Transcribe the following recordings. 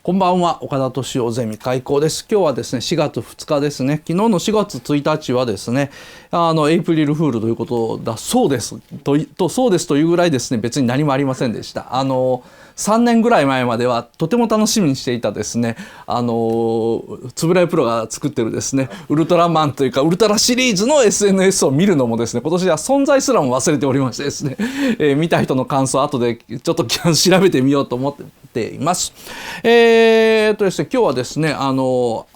こんばんは、岡田敏夫ゼミ開講です。今日はですね、4月2日ですね。昨日の4月1日はですね、エイプリルフールということだそうですそうですというぐらいですね、別に何もありませんでした。3年ぐらい前まではとても楽しみにしていたですね、円谷プロが作ってるですね、ウルトラマンというかウルトラシリーズの SNS を見るのもですね、今年は存在すらも忘れておりましてですね、見た人の感想を後でちょっと調べてみようと思っています。ですね、今日はですね、ア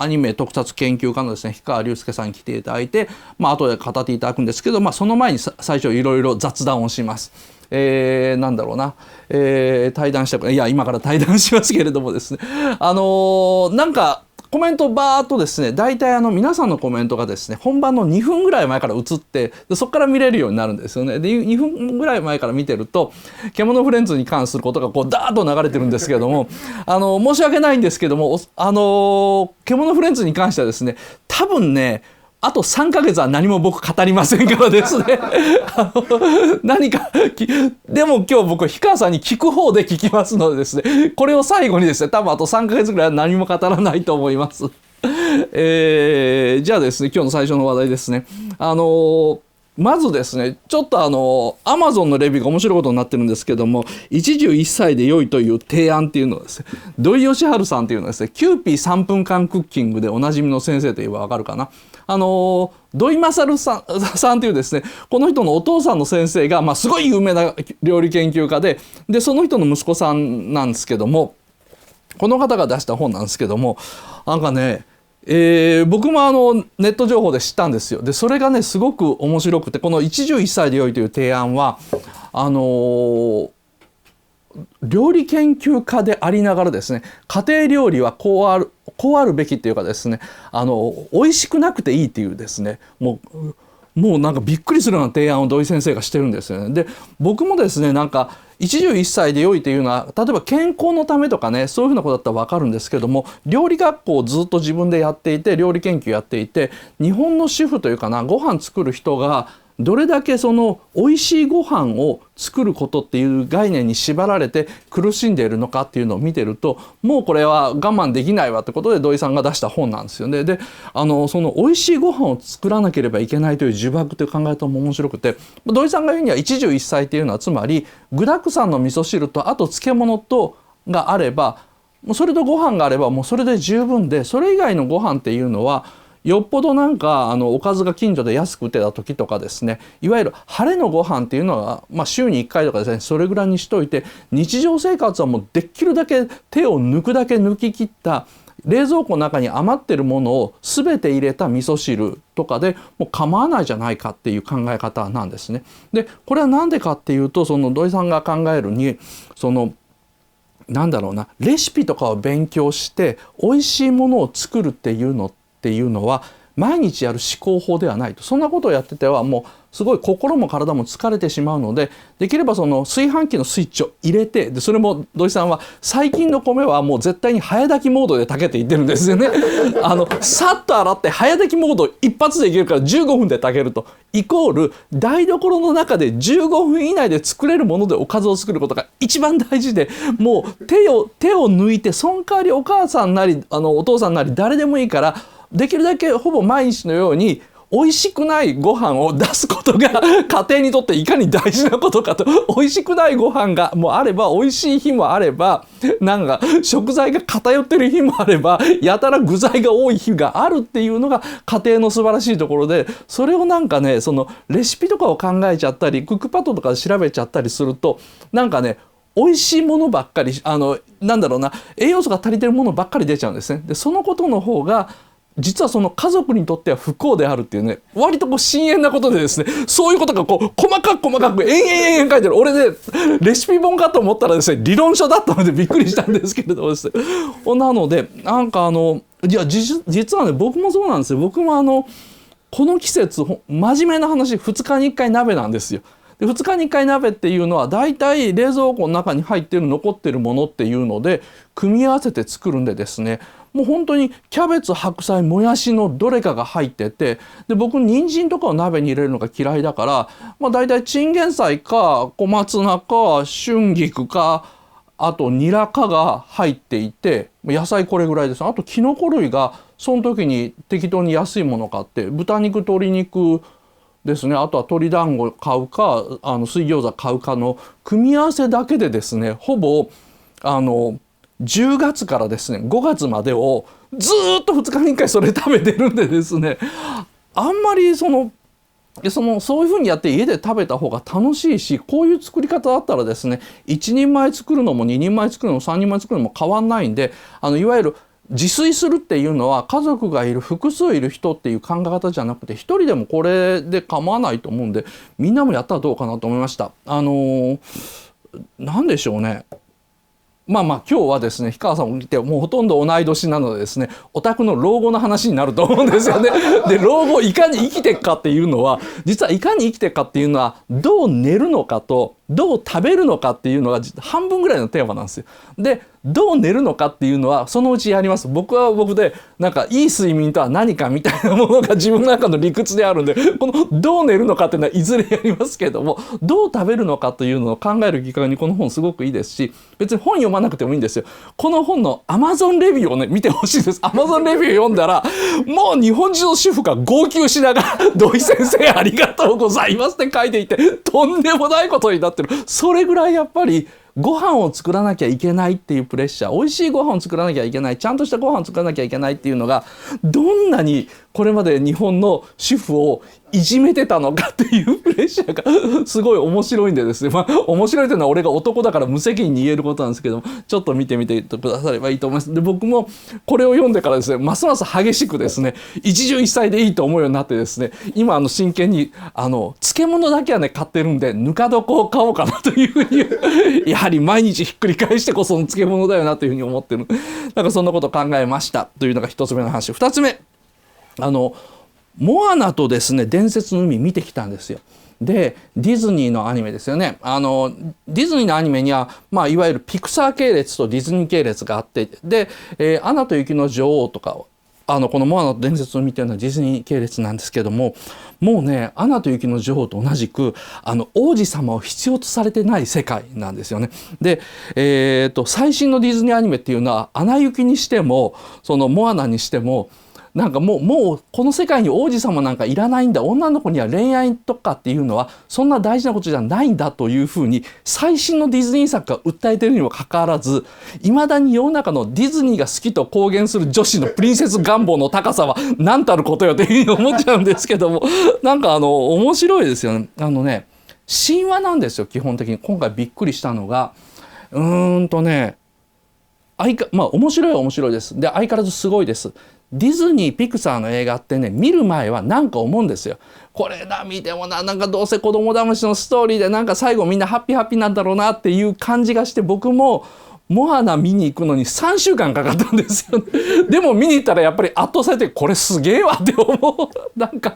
ニメ特撮研究家のですね、氷川隆介さんに来ていただいて、後で語っていただくんですけど、その前に最初いろいろ雑談をします。なんだろうな、対談したくいや今から対談しますけれどもですね、なんかコメントバーっとですね、大体皆さんのコメントがですね、本番の2分ぐらい前から映って、でそこから見れるようになるんですよね。で2分ぐらい前から見てると、獣フレンズに関することがこうダーッと流れてるんですけれども、申し訳ないんですけども、獣フレンズに関してはですね、多分ね、あと3ヶ月は何も僕語りませんからですね何かでも今日僕氷川さんに聞く方で聞きますのでですね、これを最後にですね、多分あと3ヶ月ぐらいは何も語らないと思います。じゃあですね、今日の最初の話題ですね。まずですね、ちょっとAmazon のレビューが面白いことになってるんですけども、一汁一菜で良いという提案っていうのはですね、土井善晴さんっていうのはですね、キューピー3分間クッキングでおなじみの先生と言えばわかるかな。土井勝さんというですね、この人のお父さんの先生が、すごい有名な料理研究家で、その人の息子さんなんですけども、この方が出した本なんですけども、なんかね、僕もネット情報で知ったんですよ。でそれがねすごく面白くて、この一汁一菜で良いという提案は料理研究家でありながらですね、家庭料理はこうあるべきっていうかですね、美味しくなくていいっていうですね、もうなんかびっくりするような提案を土井先生がしてるんですよね。で僕もですね、なんか一汁一菜で良いというのは、例えば健康のためとかね、そういうふうなことだったら分かるんですけども、料理学校をずっと自分でやっていて、料理研究やっていて、日本の主婦というかな、ご飯作る人がどれだけその美味しいご飯を作ることっていう概念に縛られて苦しんでいるのかっていうのを見てると、もうこれは我慢できないわってことで土井さんが出した本なんですよね。でその美味しいご飯を作らなければいけないという呪縛という考え方も面白くて、土井さんが言うには一汁一菜っていうのは、つまり具沢山の味噌汁とあと漬物とがあれば、もうそれとご飯があればもうそれで十分で、それ以外のご飯っていうのはよっぽどなんかおかずが近所で安く売ってた時とかですね、いわゆる晴れのご飯っていうのは、週に1回とかですね、それぐらいにしといて、日常生活はもうできるだけ手を抜くだけ抜き切った冷蔵庫の中に余ってるものを全て入れた味噌汁とかでもう構わないじゃないかっていう考え方なんですね。でこれは何でかっていうと、その土井さんが考えるに、そのなんだろうな、レシピとかを勉強して美味しいものを作るっていうのは毎日やる思考法ではないと。そんなことをやっててはもうすごい心も体も疲れてしまうので、できればその炊飯器のスイッチを入れて、でそれも土井さんは最近の米はもう絶対に早炊きモードで炊けって言ってるんですよね。さっと洗って早炊きモード一発でいけるから15分で炊けると、イコール台所の中で15分以内で作れるものでおかずを作ることが一番大事で、もう手を抜いて、その代わりお母さんなりお父さんなり誰でもいいから、できるだけほぼ毎日のように美味しくないご飯を出すことが家庭にとっていかに大事なことかと。美味しくないご飯がもうあれば、美味しい日もあれば、なんか食材が偏ってる日もあれば、やたら具材が多い日があるっていうのが家庭の素晴らしいところで、それをなんかね、そのレシピとかを考えちゃったりクックパッドとかで調べちゃったりすると、なんかね、美味しいものばっかりなんだろうな、栄養素が足りてるものばっかり出ちゃうんですね。でそのことの方が実はその家族にとっては不幸であるっていうね、割と深淵なことでですね、そういうことが細かく延々書いてる。俺ね、レシピ本かと思ったらですね、理論書だったのでびっくりしたんですけれどもですね。なのでなんかいや実はね、僕もそうなんですよ。僕もこの季節真面目な話、2日に1回鍋なんですよ。で2日に1回鍋っていうのはだいたい冷蔵庫の中に入ってる残ってるものっていうので組み合わせて作るんでですね、もう本当にキャベツ、白菜、もやしのどれかが入ってて、で僕人参とかを鍋に入れるのが嫌いだから、だいたいチンゲン菜か小松菜か春菊かあとニラ科が入っていて、野菜これぐらいです。あとキノコ類がその時に適当に安いもの買って、豚肉鶏肉ですね、あとは鶏団子買うか水餃子買うかの組み合わせだけでですね、ほぼ10月からですね5月までをずっと2日に1回それ食べてるんでですね、あんまりそういうふうにやって家で食べた方が楽しいし、こういう作り方だったらですね、1人前作るのも2人前作るのも3人前作るのも変わんないんで、いわゆる自炊するっていうのは家族がいる複数いる人っていう考え方じゃなくて、一人でもこれで構わないと思うんで、みんなもやったらどうかなと思いました。なんでしょうね。まあ今日はですね、氷川さんも来てもうほとんど同い年なのでですね、お宅の老後の話になると思うんですよね。で老後いかに生きていくかっていうのは、実はいかに生きていくかっていうのは、どう寝るのかとどう食べるのかっていうのが半分ぐらいのテーマなんですよ。でどう寝るのかっていうのはそのうちやります。僕は僕でなんかいい睡眠とは何かみたいなものが自分の中の理屈であるんで、このどう寝るのかっていうのはいずれやりますけれども、どう食べるのかというのを考える機会にこの本すごくいいですし、別に本読まなくてもいいんですよ。この本の Amazon レビューをね見てほしいです。 Amazon レビュー読んだらもう日本中の主婦が号泣しながら土井先生ありがとうございますって書いていて、とんでもないことになってる。それぐらいやっぱりご飯を作らなきゃいけないっていうプレッシャー、美味しいご飯を作らなきゃいけない、ちゃんとしたご飯を作らなきゃいけないっていうのがどんなにこれまで日本の主婦をいじめてたのかっていうプレッシャーがすごい面白いんでですね、面白いというのは俺が男だから無責任に言えることなんですけども、ちょっと見てみてくださればいいと思います。で僕もこれを読んでからですね、ますます激しくですね一汁一菜でいいと思うようになってですね、今真剣に漬物だけはね買ってるんでぬか床を買おうかなというふうにやはり毎日ひっくり返してこその漬物だよなというふうに思ってる。なんかそんなことを考えましたというのが一つ目の話。二つ目、モアナとですね伝説の海見てきたんですよ。でディズニーのアニメですよね。ディズニーのアニメには、いわゆるピクサー系列とディズニー系列があって、で、アナと雪の女王とかこのモアナと伝説の海というのはディズニー系列なんですけども、もうねアナと雪の女王と同じく王子様を必要とされてない世界なんですよね。で、最新のディズニーアニメっていうのはアナ雪にしてもそのモアナにしてもなんかもうこの世界に王子様なんかいらないんだ、女の子には恋愛とかっていうのはそんな大事なことじゃないんだというふうに最新のディズニー作が訴えているにもかかわらず、いまだに世の中のディズニーが好きと公言する女子のプリンセス願望の高さは何たることよというふうに思っちゃうんですけども、なんか面白いですよね。神話なんですよ基本的に。今回びっくりしたのが面白いは面白いです。で相変わらずすごいです。ディズニーピクサーの映画ってね見る前はなんか思うんですよ。これだ見てもなんかどうせ子供騙しのストーリーでなんか最後みんなハッピーハッピーなんだろうなっていう感じがして、僕もモアナ見に行くのに3週間かかったんですよね。でも見に行ったらやっぱり圧倒されてこれすげえわって思う。なんか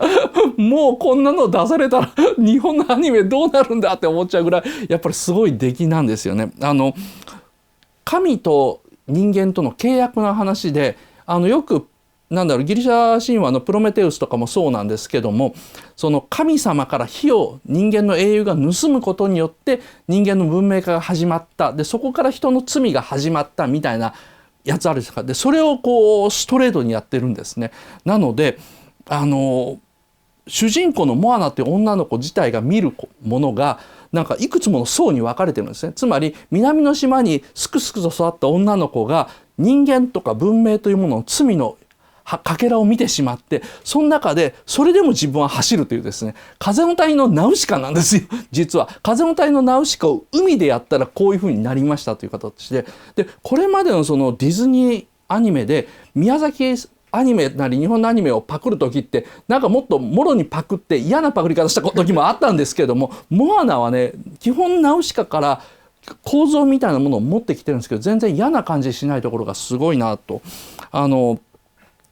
もうこんなの出されたら日本のアニメどうなるんだって思っちゃうぐらいやっぱりすごい出来なんですよね。神と人間との契約の話でよくギリシャ神話のプロメテウスとかもそうなんですけども、その神様から火を人間の英雄が盗むことによって人間の文明化が始まった。でそこから人の罪が始まったみたいなやつあるですか。でそれをこうストレートにやってるんですね。なので主人公のモアナっていう女の子自体が見るものがなんかいくつもの層に分かれてるんですね。つまり南の島にすくすくと育った女の子が人間とか文明というものの罪のかけらを見てしまって、その中でそれでも自分は走るというですね、風の谷のナウシカなんですよ。実は風の谷のナウシカを海でやったらこういう風になりましたという形で、これまでのそのディズニーアニメで宮崎アニメなり日本のアニメをパクる時ってなんかもっともろにパクって嫌なパクり方した時もあったんですけども、モアナはね基本ナウシカから構造みたいなものを持ってきてるんですけど、全然嫌な感じしないところがすごいなと。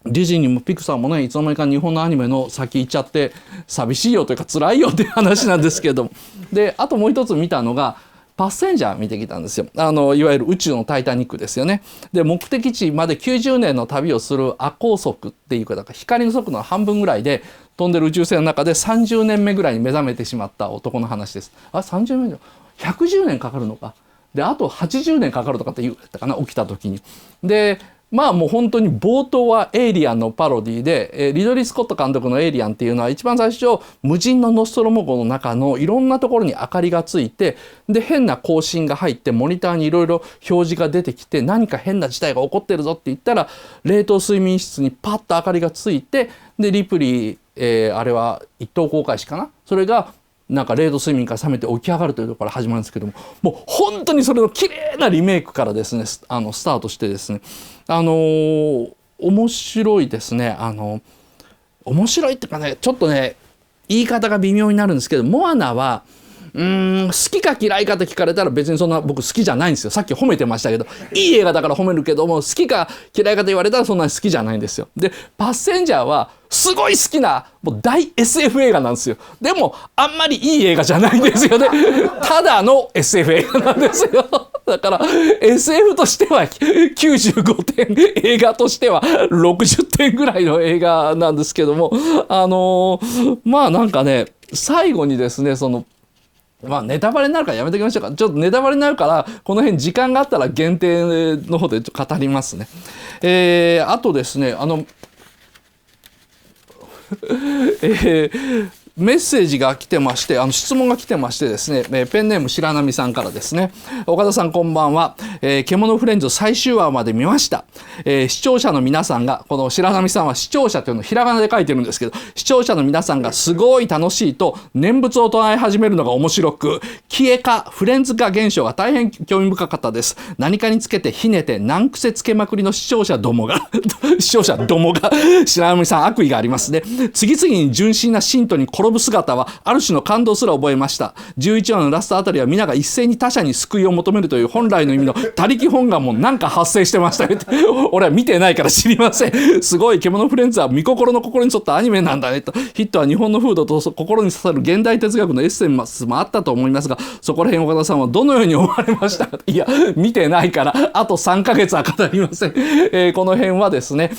ディズニーもピクサーもねいつの間にか日本のアニメの先行っちゃって寂しいよというか辛いよっていう話なんですけども、であともう一つ見たのがパッセンジャー見てきたんですよ。いわゆる宇宙のタイタニックですよね。で目的地まで90年の旅をする亜光速っていうか、だから光の速度の半分ぐらいで飛んでる宇宙船の中で30年目ぐらいに目覚めてしまった男の話です。30年110年かかるのか。であと80年かかるとかって言ったかな、起きた時に。でまあもう本当に冒頭はエイリアンのパロディで、リドリー・スコット監督のエイリアンっていうのは一番最初無人のノストロモ号の中のいろんなところに明かりがついて、で変な更新が入ってモニターにいろいろ表示が出てきて、何か変な事態が起こってるぞって言ったら冷凍睡眠室にパッと明かりがついて、でリプリー、あれは一等航海士かな、それがなんか冷凍睡眠から覚めて起き上がるというところから始まるんですけども、もう本当にそれの綺麗なリメイクからですね、スタートしてですね、面白いですね。面白いっていうかね、ちょっとね言い方が微妙になるんですけど、モアナは好きか嫌いかって聞かれたら別にそんな僕好きじゃないんですよ。さっき褒めてましたけど、いい映画だから褒めるけども、好きか嫌いかと言われたらそんなに好きじゃないんですよ。でパッセンジャーはすごい好きなもう大 SF 映画なんですよ。でもあんまりいい映画じゃないんですよね。ただの SF 映画なんですよ。だから SF としては95点、映画としては60点ぐらいの映画なんですけども、まあなんかね、最後にですね、まあネタバレになるからやめておきましょうか。ちょっとネタバレになるからこの辺時間があったら限定の方で語りますね。あとですね、メッセージが来てまして、質問が来てましてですね、ペンネーム白波さんからですね。岡田さんこんばんは、獣フレンズ最終話まで見ました、視聴者の皆さんが、この白波さんは視聴者というのをひらがなで書いてるんですけど、視聴者の皆さんがすごい楽しいと念仏を唱え始めるのが面白く、消えかフレンズ化現象が大変興味深かったです。何かにつけてひねて難癖つけまくりの視聴者どもが白波さん悪意がありますね。次々に純真な信徒に転ぶ姿はある種の感動すら覚えました。11話のラストあたりは皆が一斉に他者に救いを求めるという本来の意味の他力本願もなんか発生してましたね。俺は見てないから知りません。すごい、獣フレンズは見心の心に沿ったアニメなんだねと。ヒットは日本の風土と心に刺さる現代哲学のエッセンスもあったと思いますが、そこら辺岡田さんはどのように思われましたか。いや見てないからあと3ヶ月は語りません。この辺はですね、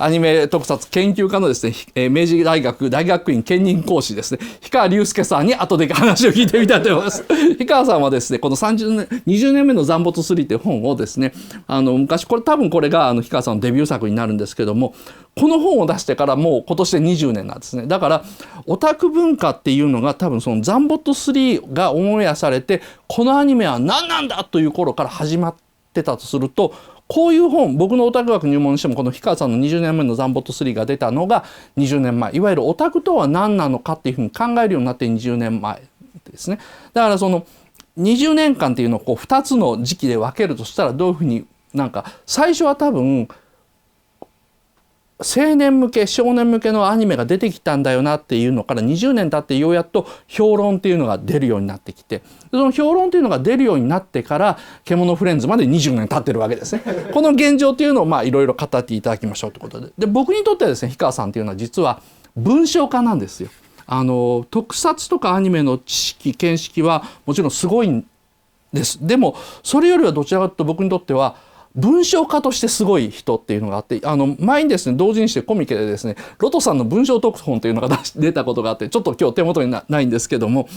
アニメ特撮研究家のですね、明治大学大学院兼任講師ですね、氷川隆介さんに後で話を聞いてみたいと思います。氷川さんはですね、この20年目の残没3という本をですね、昔多分これが氷川さんのデビュー作になるんですけども、この本を出してからもう今年で20年なんですね。だからオタク文化っていうのが多分そのザンボット3がオンエアされて、このアニメは何なんだという頃から始まってたとすると、こういう本、僕のオタク学入門にしてもこの氷川さんの20年目のザンボット3が出たのが20年前、いわゆるオタクとは何なのかっていうふうに考えるようになって20年前ですね。だからその20年間っていうのをこう2つの時期で分けるとしたら、どういうふうに、なんか最初は多分青年向け少年向けのアニメが出てきたんだよなっていうのから20年経ってようやっと評論っていうのが出るようになってきて、その評論っていうのが出るようになってから獣フレンズまで20年経ってるわけですね。この現状っていうのをいろいろ語っていただきましょうということで、僕にとってはですね、氷川さんっていうのは実は文章家なんですよ。特撮とかアニメの知識見識はもちろんすごいんです。でもそれよりはどちらかというと僕にとっては文章家としてすごい人っていうのがあって、前にですね、同時にしてコミケでですね、ロトさんの文章特本というのが出たことがあって、ちょっと今日手元にないんですけども、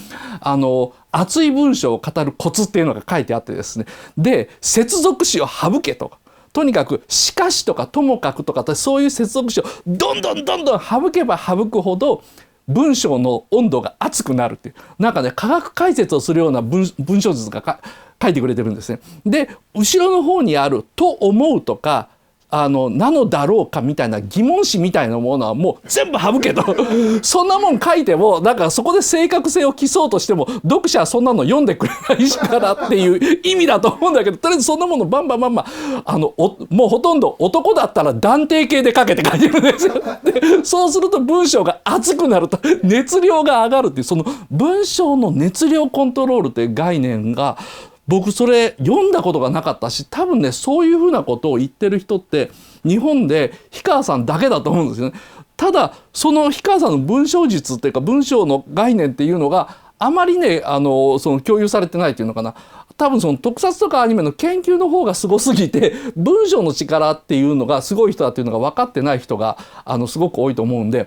熱い文章を語るコツっていうのが書いてあってですね、で接続詞を省けと。とにかくしかしとかともかくとかそういう接続詞をどんどん省けば省くほど文章の温度が熱くなるっていう、なんかね、科学解説をするような文章術が書いてくれてるんですね。で後ろの方にある「と思う」とかなのだろうかみたいな疑問詞みたいなものはもう全部省けと。そんなもん書いてもなんかそこで正確性を競そうとしても読者はそんなの読んでくれないからっていう意味だと思うんだけど、とりあえずそんなものバンバンもうほとんど男だったら断定形で書けて書いてるんですよ。でそうすると文章が熱くなると熱量が上がるっていう、その文章の熱量コントロールという概念が、僕それ読んだことがなかったし、多分ねそういうふうなことを言ってる人って日本で氷川さんだけだと思うんですよね。ただその氷川さんの文章術っていうか文章の概念っていうのがあまりねその共有されてないっていうのかな。多分その特撮とかアニメの研究の方がすごすぎて文章の力っていうのがすごい人だっていうのが分かってない人がすごく多いと思うんで、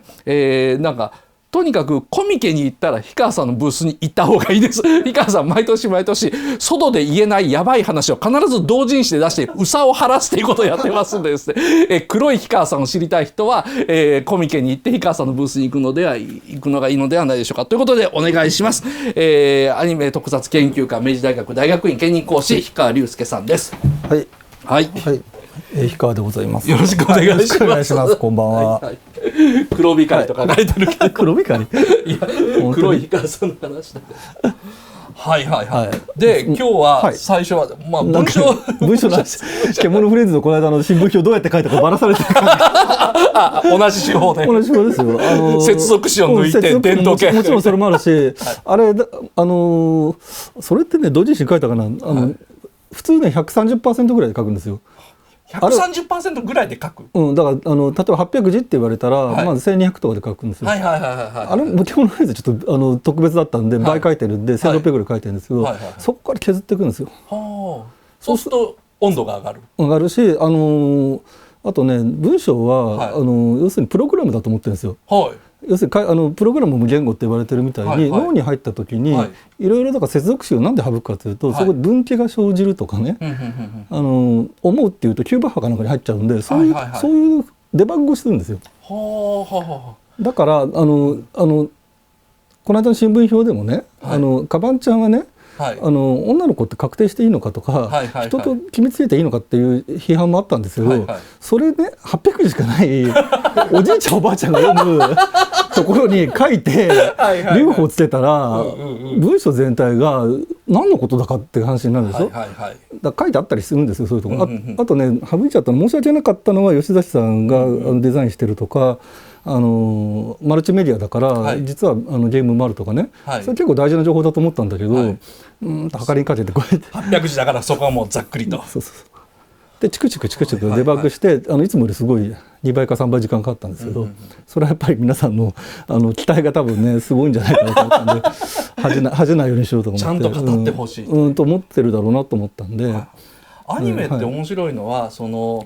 なんかとにかくコミケに行ったら氷川さんのブースに行った方がいいです。氷川さん毎年毎年外で言えないやばい話を必ず同人誌で出してうさを晴らすということをやってますんでですね、黒い氷川さんを知りたい人は、コミケに行って氷川さんのブースに行くのがいいのではないでしょうかということでお願いします。アニメ特撮研究家明治大学大学院兼任講師氷川隆介さんです。はいはい氷川でございます。よろしくお願いします。こんばんは。はいはい、黒光りとか書いてるけど、黒光り。いや黒い氷川さんの話だけど。はいはいはい。で今日は最初はまあ文章の話。獣フレンズのこの間の新聞表どうやって書いたかばらされてるか。同じ手法で。同じ手法ですよ。接続詞を抜いて伝統系。もちろんそれもあるし、あれそれってね同人誌に書いたかな。普通ね 130% ぐらいで書くんですよ。130% ぐらいで書く。だから例えば800字って言われたら、まず1200とかで書くんですよ。あれも基本のフレーズちょっと特別だったんで倍書いてるんで1600ぐらい書いてるんですけど、そこから削っていくんですよ。そうすると温度が上がるし、あとね文章は、要するにプログラムだと思ってるんですよ。要するにプログラムも言語って言われてるみたいに、脳に入った時に、いろいろだから接続詞をなんで省くかというと、そこで分岐が生じるとかね、思うっていうとキューバッハかなんかに入っちゃうんで、そういうデバッグをしてるんですよ。だからこの間の新聞表でもね、カバンちゃんはね、女の子って確定していいのかとか、人と決めつけていいのかっていう批判もあったんですけど、それね800字しかないおじいちゃんおばあちゃんが読むところに書いて留保つけたら文章全体が何のことだかって話になるでしょ。だから書いてあったりするんですよ、そういうところ。あとね省いちゃったの申し訳なかったのは吉崎さんがデザインしてるとか、マルチメディアだから、実はゲームもあるとかね、それ結構大事な情報だと思ったんだけど、はかりにかけてこうやって800字だからそこはもうざっくりとでチクチクデバッグして、いつもよりすごい2倍か3倍時間かかったんですけど、それはやっぱり皆さんの期待が多分ねすごいんじゃないかなと思ったんで恥じないようにしようと思って、ちゃんと語ってほしいと思ってるだろうなと思ったんで、アニメって面白いのはその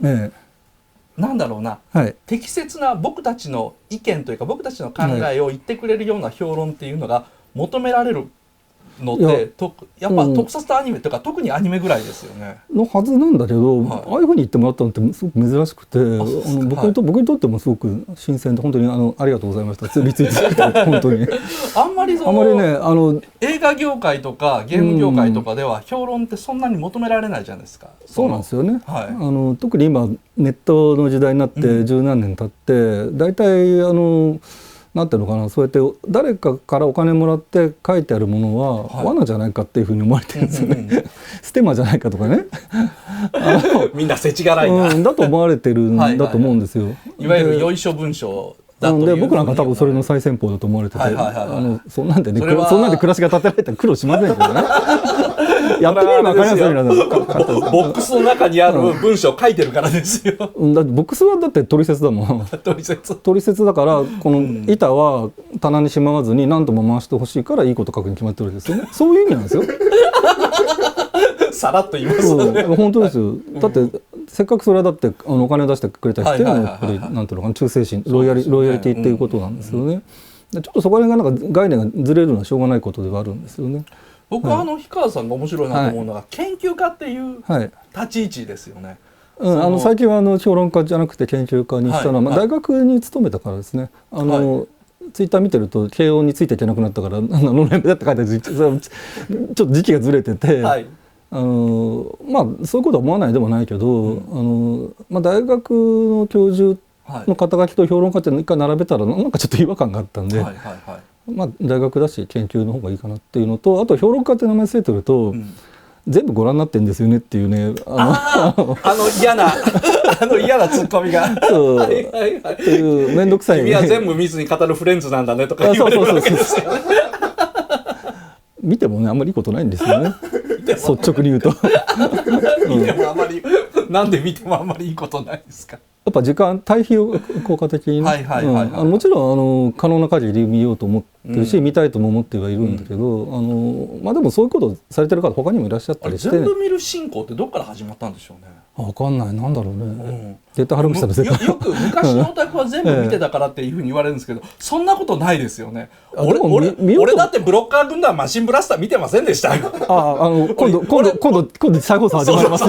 なんだろうな、適切な僕たちの意見というか僕たちの考えを言ってくれるような評論っていうのが求められるのってやっぱ特撮とアニメとか特にアニメぐらいですよね。のはずなんだけど、ああいうふうに言ってもらったのってすごく珍しくて、僕にとってもすごく新鮮で本当にありがとうございました。リツイートして本当に。あんまりね映画業界とかゲーム業界とかでは評論ってそんなに求められないじゃないですか。そうなんですよね。特に今ネットの時代になって十何年経って大体なんていうのかな、そうやって誰かからお金もらって書いてあるものは罠じゃないかっていうふうに思われてるんですよね。ステマじゃないかとかね。みんな世知辛いな、だと思われてるんだと思うんですよ。いわゆるよいしょ文章だという。で僕なんか多分それの最先鋒だと思われてて、そんなんでね、そんなんで暮らしが立てられたら苦労しませんけどね。やってみれば分かりますよ。ボックスの中にある文章を書いてるからですよ。だってボックスはだって取説だもん。取説だからこの板は棚にしまわずに何度も回してほしいからいいこと書くに決まってるんですよね。そういう意味なんですよ。さらっと言いますね。本当ですよ。だってせっかくそれはだってお金を出してくれた人へのやっぱりなんていうのかな、忠誠心、ロイヤリティっていうことなんですよね。ちょっとそこら辺がなんか概念がずれるのはしょうがないことではあるんですよね。僕は氷川さんが面白いなと思うのが、研究家っていう立ち位置ですよね。最近は評論家じゃなくて研究家にしたのは、大学に勤めたからですね。ツイッター見てると慶応についていけなくなったから論文だって書いてある、ちょっと時期がずれてて、まあそういうことは思わないでもないけど、大学の教授の肩書きと評論家って一回並べたらなんかちょっと違和感があったんで。大学だし研究の方がいいかなっていうのと、あと評論家って名前ついてると、全部ご覧になってんですよねっていうね、嫌なツッコミがっていう面倒くさい、君は全部見ずに語るフレンズなんだねとか言われるわけですよね。見てもねあんまりいいことないんですよね。率直に言うと。なんで見てもあんまりいいことないですか。やっぱ時間対比を効果的に、もちろん可能な限り見ようと思ってってるし、見たいとも思ってはいるんだけど、まあでもそういうことされてる方他にもいらっしゃったりして、全部見る進行ってどっから始まったんでしょうね。分かんない、なんだろうね、絶対原口さんの絶対よく昔のオタクは全部見てたからっていうふうに言われるんですけど、そんなことないですよね。俺だってブロッカー軍団マシンブラスター見てませんでしたよ。今度再放送始まります。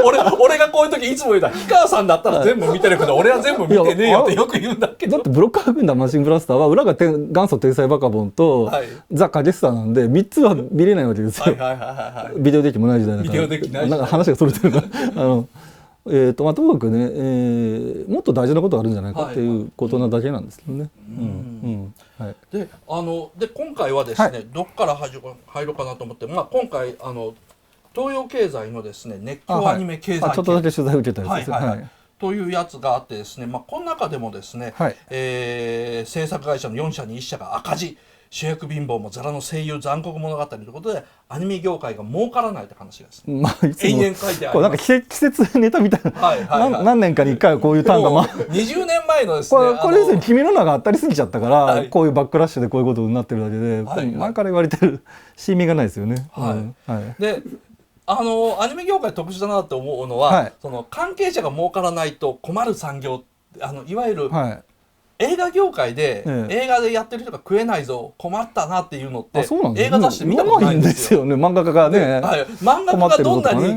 俺がこういう時いつも言うたら氷川さんだったら全部見てるけど俺は全部見てねえよってよく言うんだけど、だってブロッカー軍団マシンブラスターは裏が元祖天才バカボンと、ザ・カゲスターなんで3つは見れないわけですよ。ビデオデッキもない時代だから。ビデオデッキない時代。なんか話がそれてるからまあ、ともかくね、もっと大事なことがあるんじゃないかっていうことなだけなんですけどね。で今回はですね、どっから入ろうかなと思って、まあ、今回東洋経済のですね熱狂アニメ経済圏、ちょっとだけ取材を受けたやつです。というやつがあってですね、まあ、この中でもですね、制作会社の4社に1社が赤字、主役貧乏もザラの声優残酷物語ということでアニメ業界が儲からないって話がですね、延々書いてあります。なんか季節ネタみたいな、何年かに1回こういう単が20年前のですね、これですね、君の名が当たりすぎちゃったから、こういうバックラッシュでこういうことになってるだけで、前から言われてるしみがないですよね。でアニメ業界特殊だなと思うのは、その関係者が儲からないと困る産業、いわゆる、映画業界で、映画でやってる人が食えないぞ困ったなっていうのって映画雑誌で見たことないんですよ。漫画家がね、漫画家がどんなに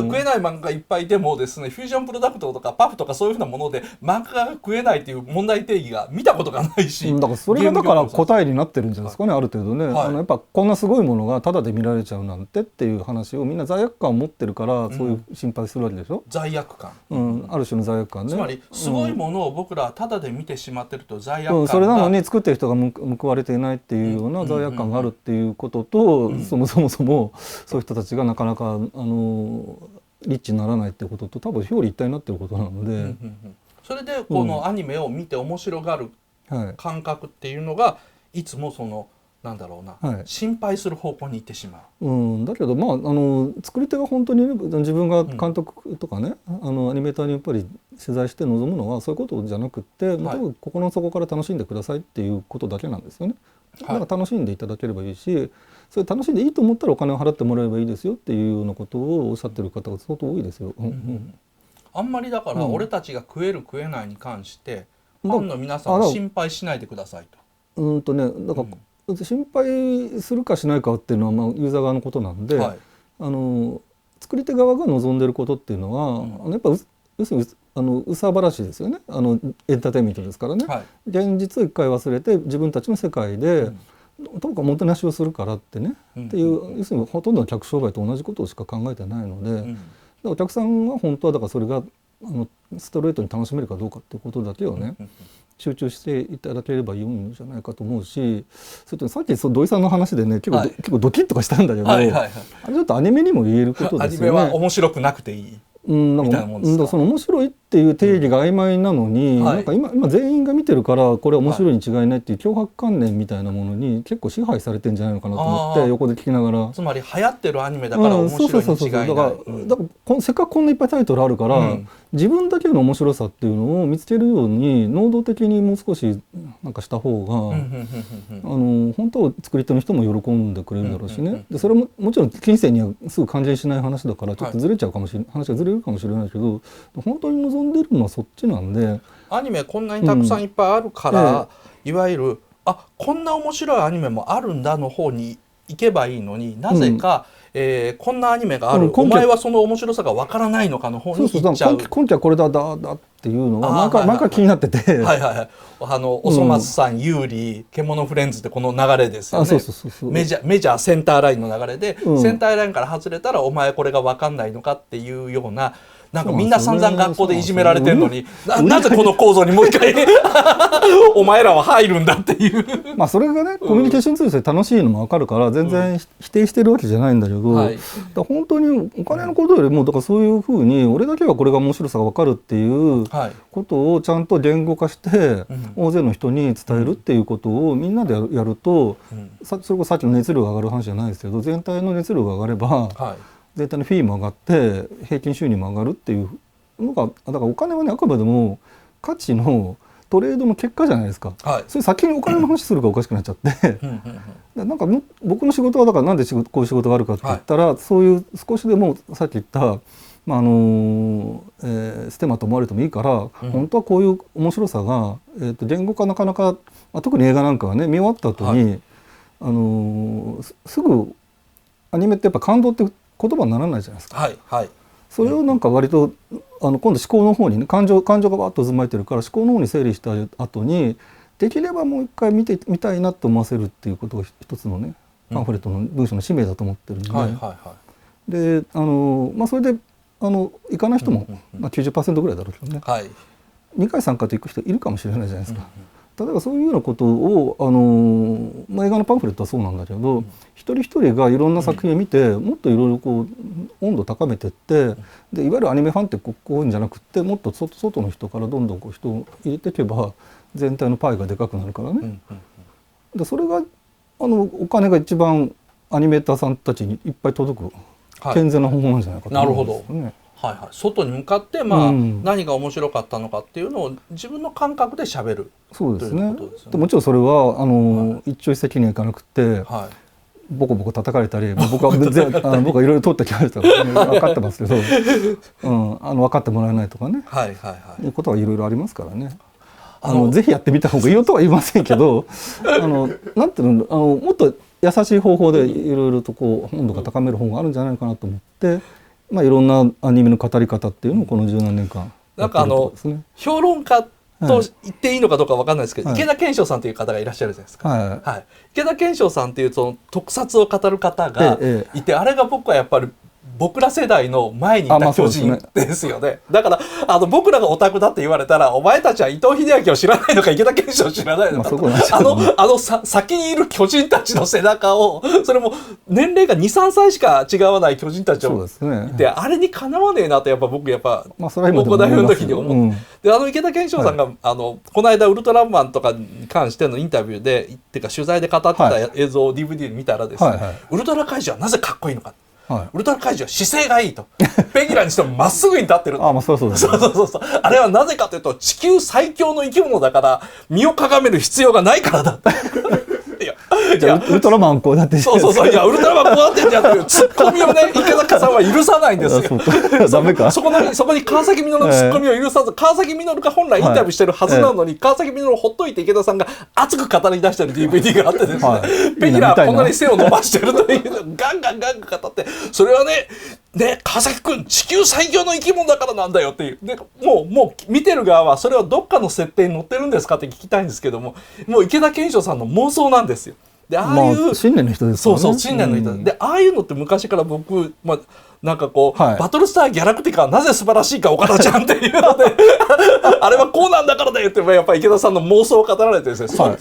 食えない漫画がいっぱいいてもですね、フュージョンプロダクトとかパフとかそういうふうなもので漫画家が食えないっていう問題定義が見たことがないし、だからそれがだから答えになってるんじゃないですかね、ある程度ね。やっぱこんなすごいものがタダで見られちゃうなんてっていう話をみんな罪悪感を持ってるからそういう心配するわけでしょ。罪悪感、ある種の罪悪感ね。つまりすごいものを僕らはタダで見てしまってると罪悪感、それなのに作ってる人が報われていないっていうような罪悪感があるっていうことと、そもそもそういう人たちがなかなかリッチにならないっていうことと多分表裏一体になってることなので、それでこのアニメを見て面白がる感覚っていうのがいつもそのなんだろうな、心配する方向に行ってしまう。だけどまあ作り手が本当に、ね、自分が監督とかね、アニメーターにやっぱり取材して望むのはそういうことじゃなくって、多分心の底から楽しんでくださいっていうことだけなんですよね。だから楽しんでいただければいいし、それ楽しんでいいと思ったらお金を払ってもらえばいいですよっていうようなことをおっしゃってる方が相当多いですよ。あんまりだから俺たちが食える食えないに関してファンの皆さんは心配しないでくださいと。だから心配するかしないかっていうのは、ユーザー側のことなんで、作り手側が望んでることっていうのは、やっぱ要するに憂さ晴らしですよね。エンターテインメントですからね、現実を一回忘れて自分たちの世界で、どうかもてなしをするからってね、っていう要するにほとんどの客商売と同じことしか考えてないので、お客さんは本当はだからそれがストレートに楽しめるかどうかっていうことだけをね、集中していただければいいんじゃないかと思うし、それとさっき土井さんの話でね結構ドキッとかしたんだけど、あれちょっとアニメにも言えることですよね。アニメは面白くなくていいみたいなもんですか。その面白いっていう定義が曖昧なのに、なんか今全員が見てるからこれ面白いに違いないっていう強迫観念みたいなものに結構支配されてんじゃないのかなと思って横で聞きながら、つまり流行ってるアニメだから面白いに違いない。だからせっかくこんないっぱいタイトルあるから、自分だけの面白さっていうのを見つけるように能動的にもう少しなんかした方が本当は作り手の人も喜んでくれるだろうしね。でそれももちろん金銭にはすぐ関連しない話だからちょっとずれちゃうかもしれない、話がずれるかもしれないけど、本当に望んでるのはそっちなんで、アニメこんなにたくさんいっぱいあるから、いわゆるこんな面白いアニメもあるんだの方に行けばいいのに、なぜか、こんなアニメがある、お前はその面白さがわからないのかの方に行っちゃう。今期はこれだっていうのが毎回気になってて、おそ松さん有利獣フレンズってこの流れですよね。メジャーセンターラインの流れで、センターラインから外れたらお前これがわかんないのかっていうような、なんかみんな散々学校でいじめられてるのに、なぜこの構造にもう一回お前らは入るんだっていうそれがねコミュニケーションツールで楽しいのも分かるから全然否定してるわけじゃないんだけど、だ本当にお金のことよりもだからそういうふうに俺だけはこれが面白さが分かるっていうことをちゃんと言語化して大勢の人に伝えるっていうことをみんなでやると、それこそさっきの熱量が上がる話じゃないですけど、全体の熱量が上がれば、全体のフィーも上がって平均収入も上がるっていうのが、だからお金はねあくまでも価値のトレードの結果じゃないですか、それ先にお金の話するかおかしくなっちゃってなんか僕の仕事はだからなんでこういう仕事があるかって言ったら、そういう少しでもさっき言った、ステマと思われてもいいから、本当はこういう面白さが、言語化なかなか、特に映画なんかはね見終わった後に、すぐアニメってやっぱ感動って言葉にならないじゃないですか。それをなんか割と今度思考の方にね、感情がバーッと渦巻いてるから思考の方に整理した後にできればもう一回見てみたいなと思わせるっていうことが一つのねパンフレットの文章の使命だと思ってるんで、でそれで行かない人も、90% ぐらいだろうけどね、2回3回と行く人いるかもしれないじゃないですか。例えばそういうようなことを映画のパンフレットはそうなんだけど、一人一人がいろんな作品を見て、もっといろいろこう温度を高めていって、でいわゆるアニメファンってこういうんじゃなくって、もっと外の人からどんどんこう人を入れていけば全体のパイがでかくなるからね。でそれがお金が一番アニメーターさんたちにいっぱい届く健全な方法なんじゃないかと思うんですよね。外に向かって、何が面白かったのかっていうのを自分の感覚で喋る。そうですね。もちろんそれは一朝一夕にはいかなくて、ボコボコ叩かれたり、僕はいろいろ取ってきましたからね、分かってますけど、分かってもらえないとかね、いうことはいろいろありますからね。ぜひやってみた方がいいよとは言いませんけど、なんていうの、もっと優しい方法でいろいろとこう温度が高める方があるんじゃないかなと思って。いろんなアニメの語り方っていうのをこの10何年間やってるとですね。評論家と言っていいのかどうか分かんないですけど、池田健章さんという方がいらっしゃるじゃないですか。池田健章さんっていうその特撮を語る方がいて、あれが僕はやっぱり僕ら世代の前にいた巨人ですよね。だから僕らがオタクだって言われたら、お前たちは伊藤英明を知らないのか池田健章を知らないのかと、先にいる巨人たちの背中を、それも年齢が 2,3 歳しか違わない巨人たちをいて、あれにかなわねえなと僕高校代表の時に思って、で池田健章さんがこの間ウルトラマンとかに関してのインタビューでっていうか取材で語ってた映像を DVD で見たらですね、ウルトラ怪獣はなぜかっこいいのか、ウルトラ怪獣は姿勢がいいと、ペギラにしてもまっすぐに立ってる。あれはなぜかというと、地球最強の生き物だから身をかがめる必要がないからだ。じゃあウルトラマンこうなっていやウルトラマンこうなってんじゃんっていうツッコミをね、池田さんは許さないんですよ。ダメか。そこに川崎実のツッコミを許さず、川崎実が本来インタビューしてるはずなのに、川崎実をほっといて池田さんが熱く語り出してる DVD があってですね、ペギラはこんなに背を伸ばしてるというガンガン語って、それはね川崎君地球最強の生き物だからなんだよっていう。でもう見てる側はそれはどっかの設定に載ってるんですかって聞きたいんですけども、もう池田健章さんの妄想なんですよ。で信念の人ですからね。信念の人で、ああいうのって昔から僕、なんかこう、バトルスターギャラクティカはなぜ素晴らしいか岡田ちゃんっていうのであれはこうなんだからだよってやっぱり池田さんの妄想を語られてですね、そっ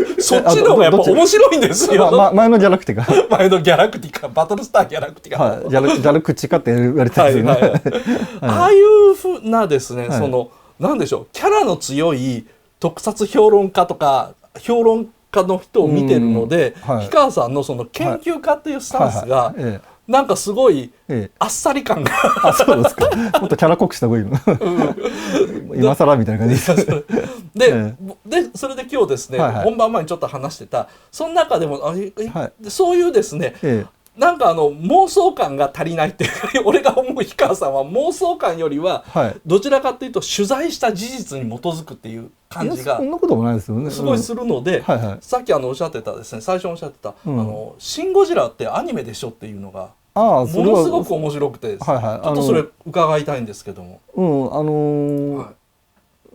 ちの方がやっぱ面白いんですよ。前のギャラクティカ前のギャラクティカ、バトルスターギャラクティカ、ギャラクチカって言われてるんですよね。ああいうふうなですね、なんでしょう、キャラの強い特撮評論家とか評論家の人を見てるので、氷川さんのその研究家っていうスタンスがなんかすごいあっさり感が、そうですか。もっとキャラ濃くした方がいいの。今更みたいな感じでそれで今日ですね、本番前にちょっと話してた、その中でもそういうですね、なんか妄想感が足りないっていうか、俺が思う氷川さんは妄想感よりはどちらかというと取材した事実に基づくっていう感じがそんなこともないですよね。すごいするので、さっきおっしゃってたですね、最初おっしゃってたシン・ゴジラってアニメでしょっていうのがものすごく面白くて、ちょっとそれ伺いたいんですけども。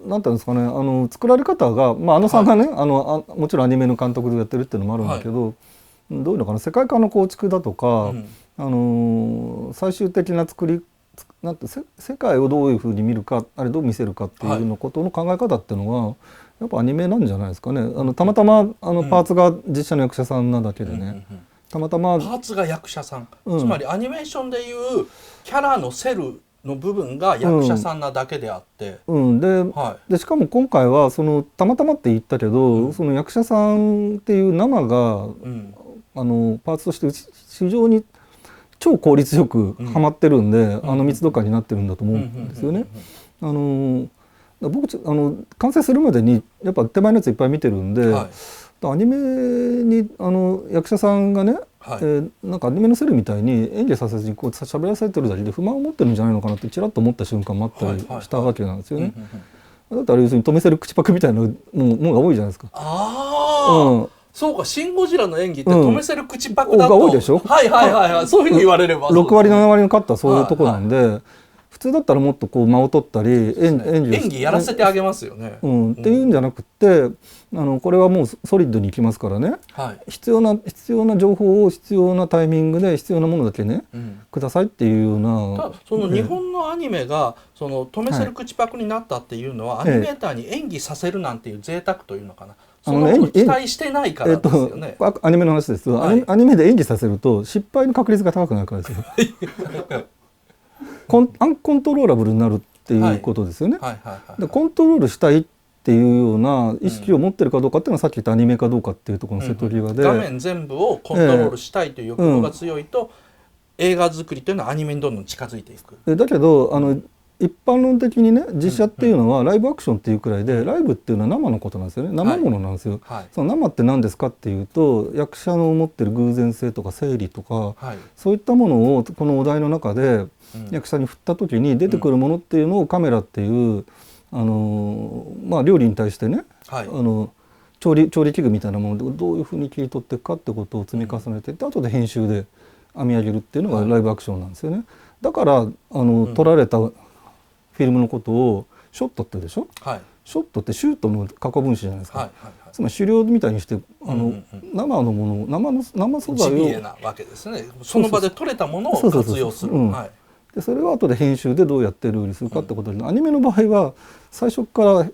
なんていうんですかね、作られ方が、さんがね、もちろんアニメの監督でやってるっていうのもあるんだけど、どういうのかな、世界観の構築だとか、最終的な作りなんて世界をどういうふうに見るか、あれどう見せるかっていうのことの考え方っていうのはやっぱアニメなんじゃないですかね。たまたまパーツが実写の役者さんなだけでね、たまたまパーツが役者さん、つまりアニメーションでいうキャラのセルの部分が役者さんなだけであって、でしかも今回はたまたまって言ったけど、その役者さんっていう生が、パーツとして非常に超効率よくはまってるんで、密度感になってるんだと思うんですよね。僕完成するまでにやっぱ手前のやついっぱい見てるんで、はい、アニメに役者さんがね、はい、なんかアニメのセルみたいに演技させずにこう喋らされてるだけで不満を持ってるんじゃないのかなってちらっと思った瞬間もあったりしたわけなんですよね。だってあれ要するに止めせる口パクみたいなものが多いじゃないですか。そうか、シン・ゴジラの演技って止めせる口パクだと、が多いでしょ。はいはいはいはい、そういうふうに言われれば6割7割のカットはそういうとこなんで、普通だったらもっとこう間を取ったり演技やらせてあげますよね。っていうんじゃなくて、これはもうソリッドにいきますからね、必要な情報を必要なタイミングで必要なものだけね、くださいっていうような。ただその日本のアニメがその止めせる口パクになったっていうのは、アニメーターに演技させるなんていう贅沢というのかな、そのこと期待してないからですよね。アニメの話ですよ、アニメで演技させると失敗の確率が高くなるからですよ。アンコントローラブルになるっていうことですよね。コントロールしたいっていうような意識を持ってるかどうかっていうのはさっき言ったアニメかどうかっていうところの瀬戸際で、画面全部をコントロールしたいという欲望が強いと、映画作りというのはアニメにどんどん近づいていく。だけど一般論的にね、実写っていうのはライブアクションっていうくらいで、ライブっていうのは生のことなんですよね。生ものなんですよ。その生って何ですかっていうと、役者の持ってる偶然性とか生理とか、そういったものをこのお題の中で役者に振った時に出てくるものっていうのをカメラっていう料理に対してね、調理器具みたいなものでどういうふうに切り取っていくかってことを積み重ねていって、後で編集で編み上げるっていうのがライブアクションなんですよね。だから撮られたフィルムのことをショットってでしょ、ショットってシュートの過去分詞じゃないですか。つまり狩猟みたいにして生のもの、生素材をジビエなわけですね。その場で撮れたものを活用する。でそれは後で編集でどうやってルールするかってことで、アニメの場合は最初から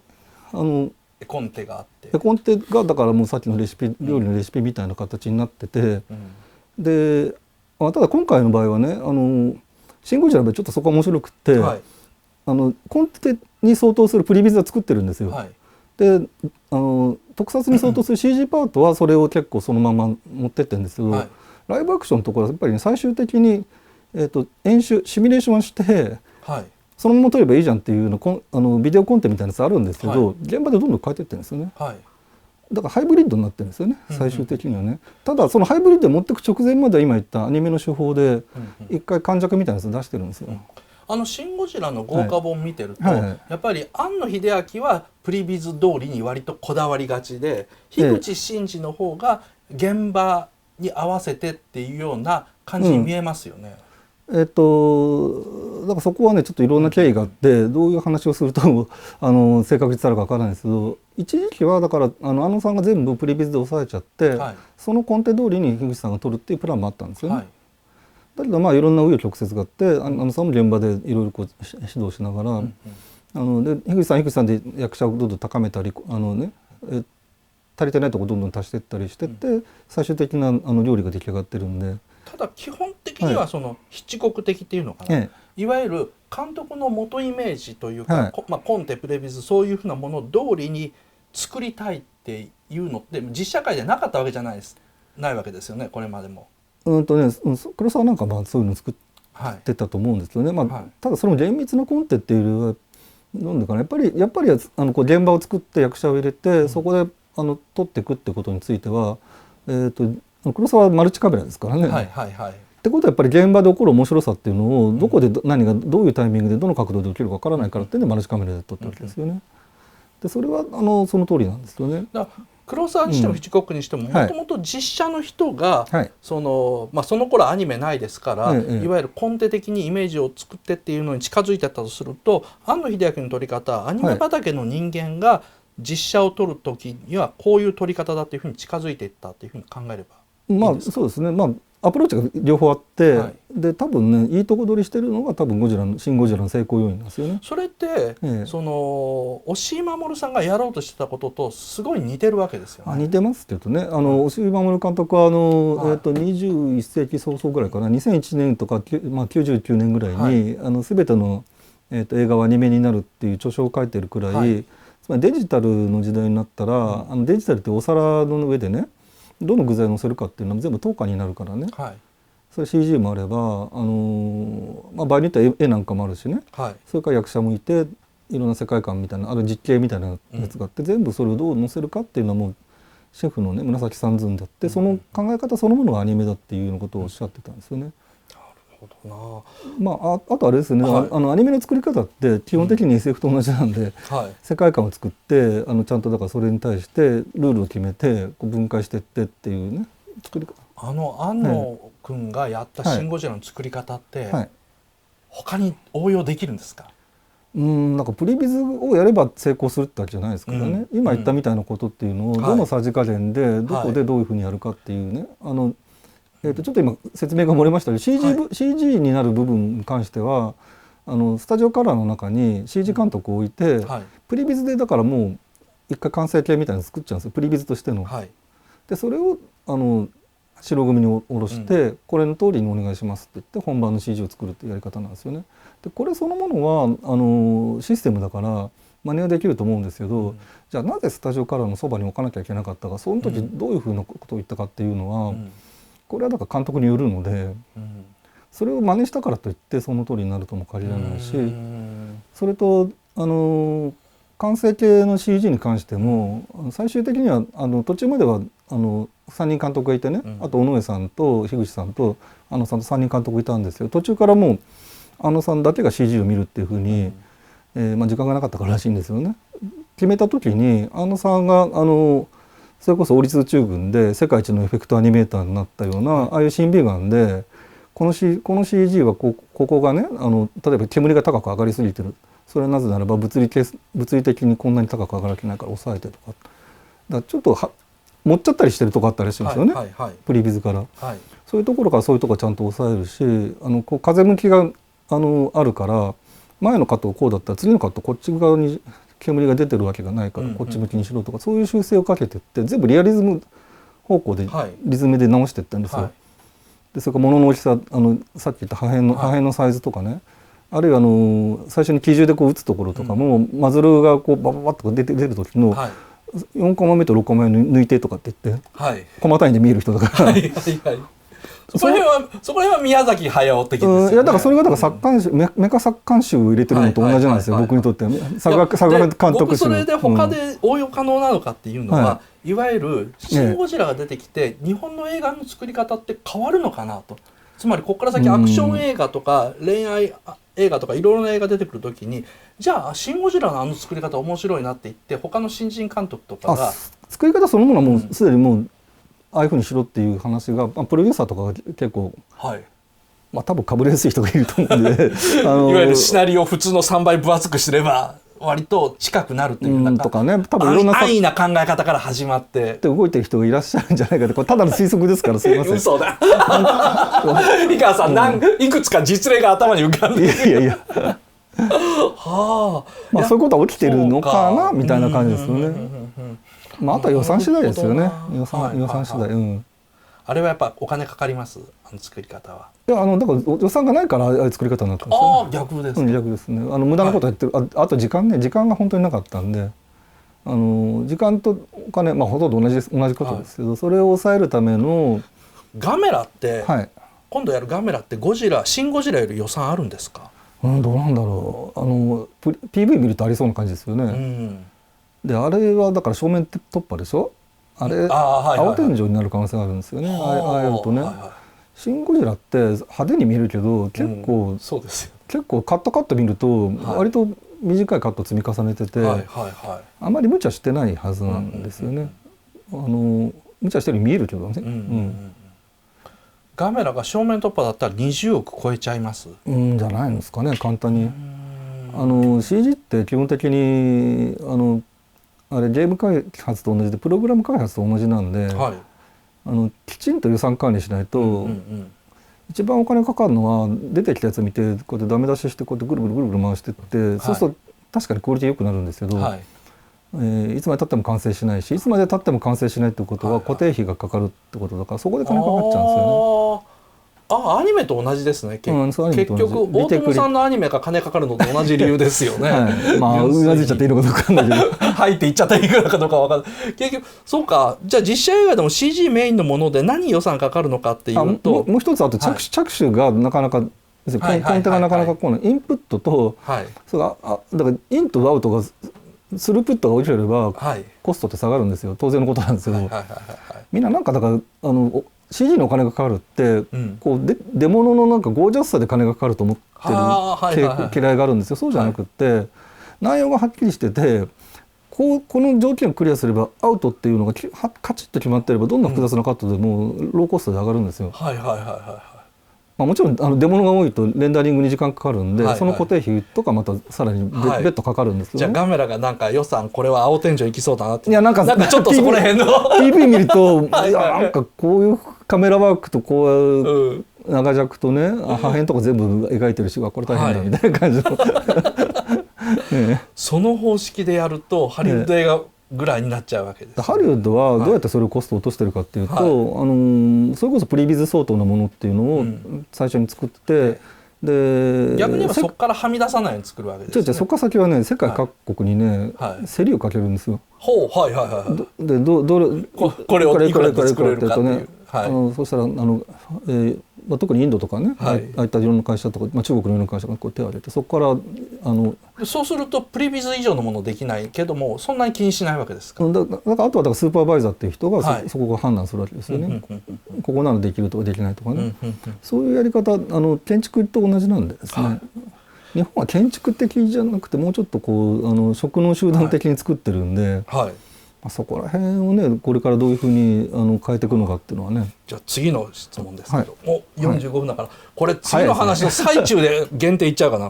絵コンテがあって、絵コンテがだからもうさっきのレシピ、料理のレシピみたいな形になってて、でただ今回の場合はね、シン・ゴジラはちょっとそこが面白くって、コンテに相当するプリビズは作ってるんですよ。で特撮に相当する CG パートはそれを結構そのまま持ってってるんですけど、ライブアクションのところはやっぱり、ね、最終的に、演習シミュレーションして、そのまま撮ればいいじゃんっていうのビデオコンテみたいなやつあるんですけど、現場でどんどん変えていってるんですよね。だからハイブリッドになってるんですよね、最終的にはね。ただそのハイブリッドを持っていく直前までは今言ったアニメの手法で一回感弱みたいなやつ出してるんですよ。シン・ゴジラの豪華本見てると、やっぱり庵野秀明はプリビズ通りに割とこだわりがちで、樋口真嗣の方が現場に合わせてっていうような感じに見えますよね。だからそこはねちょっといろんな経緯があって、どういう話をすると正確に伝わるかわからないですけど、一時期はだから庵野さんが全部プリビズで抑えちゃって、そのコンテ通りに樋口さんが撮るっていうプランもあったんですよね。だけどいろんな紆余曲折があって、庵野さんも現場でいろいろこう指導しながら、で樋口さんで役者をどんどん高めたり足りてないとこどんどん足していったりしてって、最終的な料理が出来上がってるんで。ただ基本的にはその七国的っていうのかな、いわゆる監督の元イメージというか、コンテプレビズそういうふうなもの通りに作りたいっていうのって実写界でなかったわけじゃないわけですよね、これまでも。黒沢なんかそういうの作ってたと思うんですけどね、ただその厳密なコンテっていうなんでかな、やっぱりこう現場を作って役者を入れて、そこで撮っていくってことについては、黒沢はマルチカメラですからね。ってことはやっぱり現場で起こる面白さっていうのをどこで何がどういうタイミングでどの角度で起きるかわからないからっていうんでマルチカメラで撮ってるわけですよね。でそれはその通りなんですよね。黒沢にしてもヒッチコックにしてももともと実写の人がその頃アニメないですから、いわゆるコンテ的にイメージを作ってっていうのに近づいてったとすると、庵野秀明の撮り方、アニメ畑の人間が実写を撮る時にはこういう撮り方だっていうふうに近づいていったっていうふうに考えればいいですか。そうですね。アプローチが両方あって、で多分ねいいとこ取りしてるのが多分シン・ゴジラの成功要因なんですよね。それって、その押井守さんがやろうとしてたこととすごい似てるわけですよね。似てますっていうとね、押井守監督は21世紀早々ぐらいかな、2001年とか、99年ぐらいに全ての、映画はアニメになるっていう著書を書いてるくらい、つまりデジタルの時代になったら、デジタルってお皿の上でねどの具材を乗せるかっていうのは全部等価になるからね、それ CG もあれば場合によっては絵なんかもあるしね、それから役者もいていろんな世界観みたいなある実景みたいなやつがあって、全部それをどう載せるかっていうのはもうシェフのね紫三寸だって、その考え方そのものがアニメだっていうようなことをおっしゃってたんですよね。なるほどな。あとあれですね、アニメの作り方って基本的に SF と同じなんで、世界観を作ってちゃんとだからそれに対してルールを決めてこう分解していってっていうね作り方。安野君がやった「シン・ゴジラ」の作り方って、他に応用できるんですか？なんかプリビズをやれば成功するってわけじゃないですからね、今言ったみたいなことっていうのをどのさじ加減でどこでどういうふうにやるかっていうね、ちょっと今説明が漏れましたけど CG になる部分に関してはスタジオカラーの中に CG 監督を置いて、プリビズでだからもう一回完成形みたいなの作っちゃうんですよ、プリビズとしての。でそれを白組に下ろして、これの通りにお願いしますって言って本番の CG を作るっていうやり方なんですよね。でこれそのものはシステムだから真似はできると思うんですけど、じゃあなぜスタジオカラーのそばに置かなきゃいけなかったか、その時どういうふうなことを言ったかっていうのは、これはだから監督によるので、それを真似したからといってその通りになるとも限らないし、それと完成形の CG に関しても最終的には途中までは3人監督がいてね、あと尾上さんと樋口さんとさんと3人監督いたんですけど、途中からもうさんだけが CG を見るっていうふうに、時間がなかったかららしいんですよね。決めた時にさんがそれこそ王立宇宙軍で世界一のエフェクトアニメーターになったような、ああいう審美眼でこの CG はここがね例えば煙が高く上がりすぎてる、それはなぜならば物理的にこんなに高く上がらなきゃいけないから抑えてとか、だからちょっと持っちゃったりしてるとこあったりするんですよね、プリビズから、そういうところからそういうところちゃんと抑えるし、こう風向きがあるから前のカットこうだったら次のカットこっち側に煙が出てるわけがないからこっち向きにしろとか、そういう修正をかけてって全部リアリズム方向でリズムで直していったんですよ。でそれから物の大きささっき言った破片のサイズとかね、あるいは最初に機銃でこう撃つところとかも、マズルがこうバババッと出る時の4コマ目と6コマ目抜いてとかって言って、コマ単位で見える人だから。そこら辺は宮崎駿的ですよね。いやだからそれがだからメカ作監修を入れてるのと同じなんですよ、僕にとっては。作画監督僕それで他で応用可能なのかっていうのは、いわゆるシン・ゴジラが出てきて日本の映画の作り方って変わるのかなと。つまりここから先アクション映画とか恋愛映画とかいろいろな映画出てくるときに、じゃあシン・ゴジラの作り方面白いなって言って他の新人監督とかが作り方そのものはもうすでにもうああいうふうにしろっていう話がプロデューサーとかが結構、多分かぶれやすい人がいると思うんでいわゆるシナリオを普通の3倍分厚くすれば割と近くなるっていうなんかとかね、多分いろんな安易な考え方から始まって動いてる人がいらっしゃるんじゃないかって、これただの推測ですからすいません。嘘だ井川さん、いくつか実例が頭に浮かんでいやそういうことは起きてるのかなみたいな感じですよね。あとは予算次第ですよね。予算次第。あれはやっぱお金かかります、作り方は。いやだから予算がないからああいう作り方になったんですよね。逆ですね。逆ですね。無駄なことやってる。あと時間が本当になかったんで、時間とお金ほとんど同じことですけど、それを抑えるためのガメラって、今度やるガメラってシン・ゴジラより予算あるんですか？どうなんだろう。PV 見るとありそうな感じですよね。であれはだから正面突破でしょ。あれ青天井になる可能性があるんですよね。ああやるとね。シン・ゴジラって派手に見えるけど結構カット見ると割と短いカット積み重ねてて、あまり無茶してないはずなんですよね。無茶してるように見えるけどね。ガメラが正面突破だったら20億超えちゃいます。じゃないんですかね、簡単に。CG って基本的にあれゲーム開発と同じでプログラム開発と同じなんで、きちんと予算管理しないと、一番お金かかるのは出てきたやつ見てこうやってダメ出ししてこうやってぐるぐる回してって、そうすると確かにクオリティ良くなるんですけど、いつまでたっても完成しないし、いつまでたっても完成しないってことは固定費がかかるってことだから、そこで金かかっちゃうんですよね。アニメと同じですね。結局大友さんのアニメが金かかるのと同じ理由ですよね。うなずいちゃっていいのかどうか分かんないけどはいって言っちゃっていいのかどうか分かんない。結局そうか。じゃあ実写映画でも CG メインのもので何予算かかるのかっていうと、もう一つあと着手がなかなかコンテがなかなか来ない、インプットと、だからインとアウトがスループットが落ちればコストって下がるんですよ。当然のことなんですけど、みんななんかだからCG のお金がかかるって、こうデモのなんかゴージャスさで金がかかると思ってる嫌いがあるんですよ。そうじゃなくって、内容がはっきりしてて、この条件をクリアすればアウトっていうのがカチッと決まってれば、どんな複雑なカットでもローコストで上がるんですよ。もちろんデモが多いとレンダリングに時間かかるんで、その固定費とかまたさらに別途かかるんですけど、じゃあガメラがなんか予算これは青天井いきそうだなって、いやなんかちょっとそこら辺の PV 見るといやなんかこういうカメラワークとこう長尺とね破片とか全部描いてるし、これ大変だみたいな感じのその方式でやるとハリウッド映画ぐらいになっちゃうわけです、ハリウッドはどうやってそれをコストを落としてるかっていうと、それこそプリビズ相当なものっていうのを最初に作って、で逆に言えばそこからはみ出さないように作るわけですね。そこから先はね世界各国にね、競りをかけるんですよ。でこれをいくらで作れるかっていう、そしたら特にインドとかね、ああいったいろんな会社とか、中国のいろんな会社がこう手を挙げて、そこからそうするとプリビズ以上のものできないけどもそんなに気にしないわけですか。だからあとはスーパーバイザーっていう人がそこを判断するわけですよね。ここならできるとかできないとかね、そういうやり方建築と同じなんでですね、日本は建築的じゃなくてもうちょっとこう職能集団的に作ってるんで、そこら辺をねこれからどういうふうに変えていくのかっていうのはね。じゃあ次の質問ですけど、45分だからこれ次の話の最中で限定いっちゃうかな。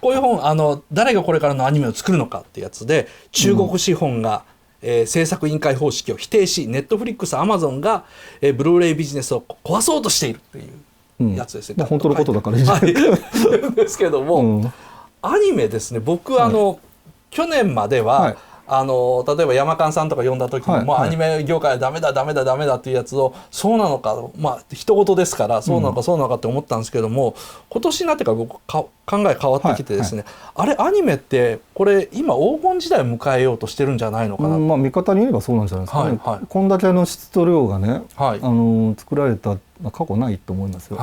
こういう本誰がこれからのアニメを作るのかってやつで、中国資本が、制作委員会方式を否定し、ネットフリックスアマゾンが、ブルーレイビジネスを壊そうとしているというやつですね。本当のことだからいいじゃないですけども、アニメですね。僕去年までは、例えば山勘さんとか呼んだ時に、もうアニメ業界はダメだダメだダメだっていうやつをそうなのか、人事ですからそうなのかそうなのかって思ったんですけども、今年になってから僕考え変わってきてですね、あれアニメってこれ今黄金時代を迎えようとしてるんじゃないのかな。見方に言えばそうなんじゃないですかね。こんだけの質と量がね、作られた過去ないと思いますよ。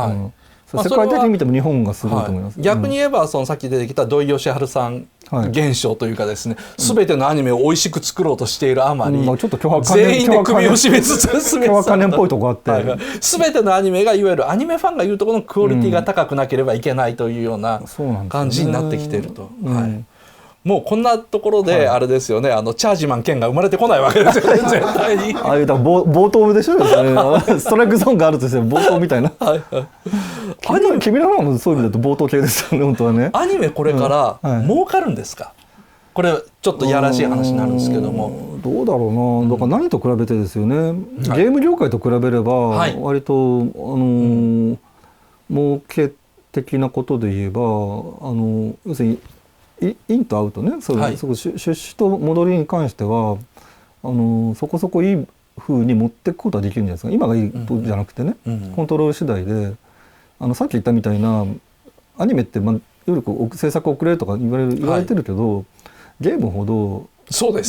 世界的に見ても日本がすごいと思います。逆に言えばさっき出てきた土井善晴さん現象というかですね、全てのアニメを美味しく作ろうとしているあまり、全員で首を絞めつつ進めてたっぽいとこあって、全てのアニメがいわゆるアニメファンが言うところのクオリティが高くなければいけないというような感じになってきていると。もうこんなところであれですよね、チャージマンケンが生まれてこないわけですよね絶対に。ああいう冒頭でしょですねストライクゾーンがあるとして冒頭みたいな。君らのそういう意味だと冒頭系ですよね本当はね。アニメこれから儲かるんですか。これちょっとやらしい話になるんですけども、どうだろうな。だから何と比べてですよね、ゲーム業界と比べれば割と儲け的なことで言えば要するにインとアウトね、出資と戻りに関してはそこそこいい風に持っていくことはできるんじゃないですか。今がいいとじゃなくてね、コントロール次第でさっき言ったみたいなアニメっていわゆる制作遅れるとか言われてるけど、ゲームほど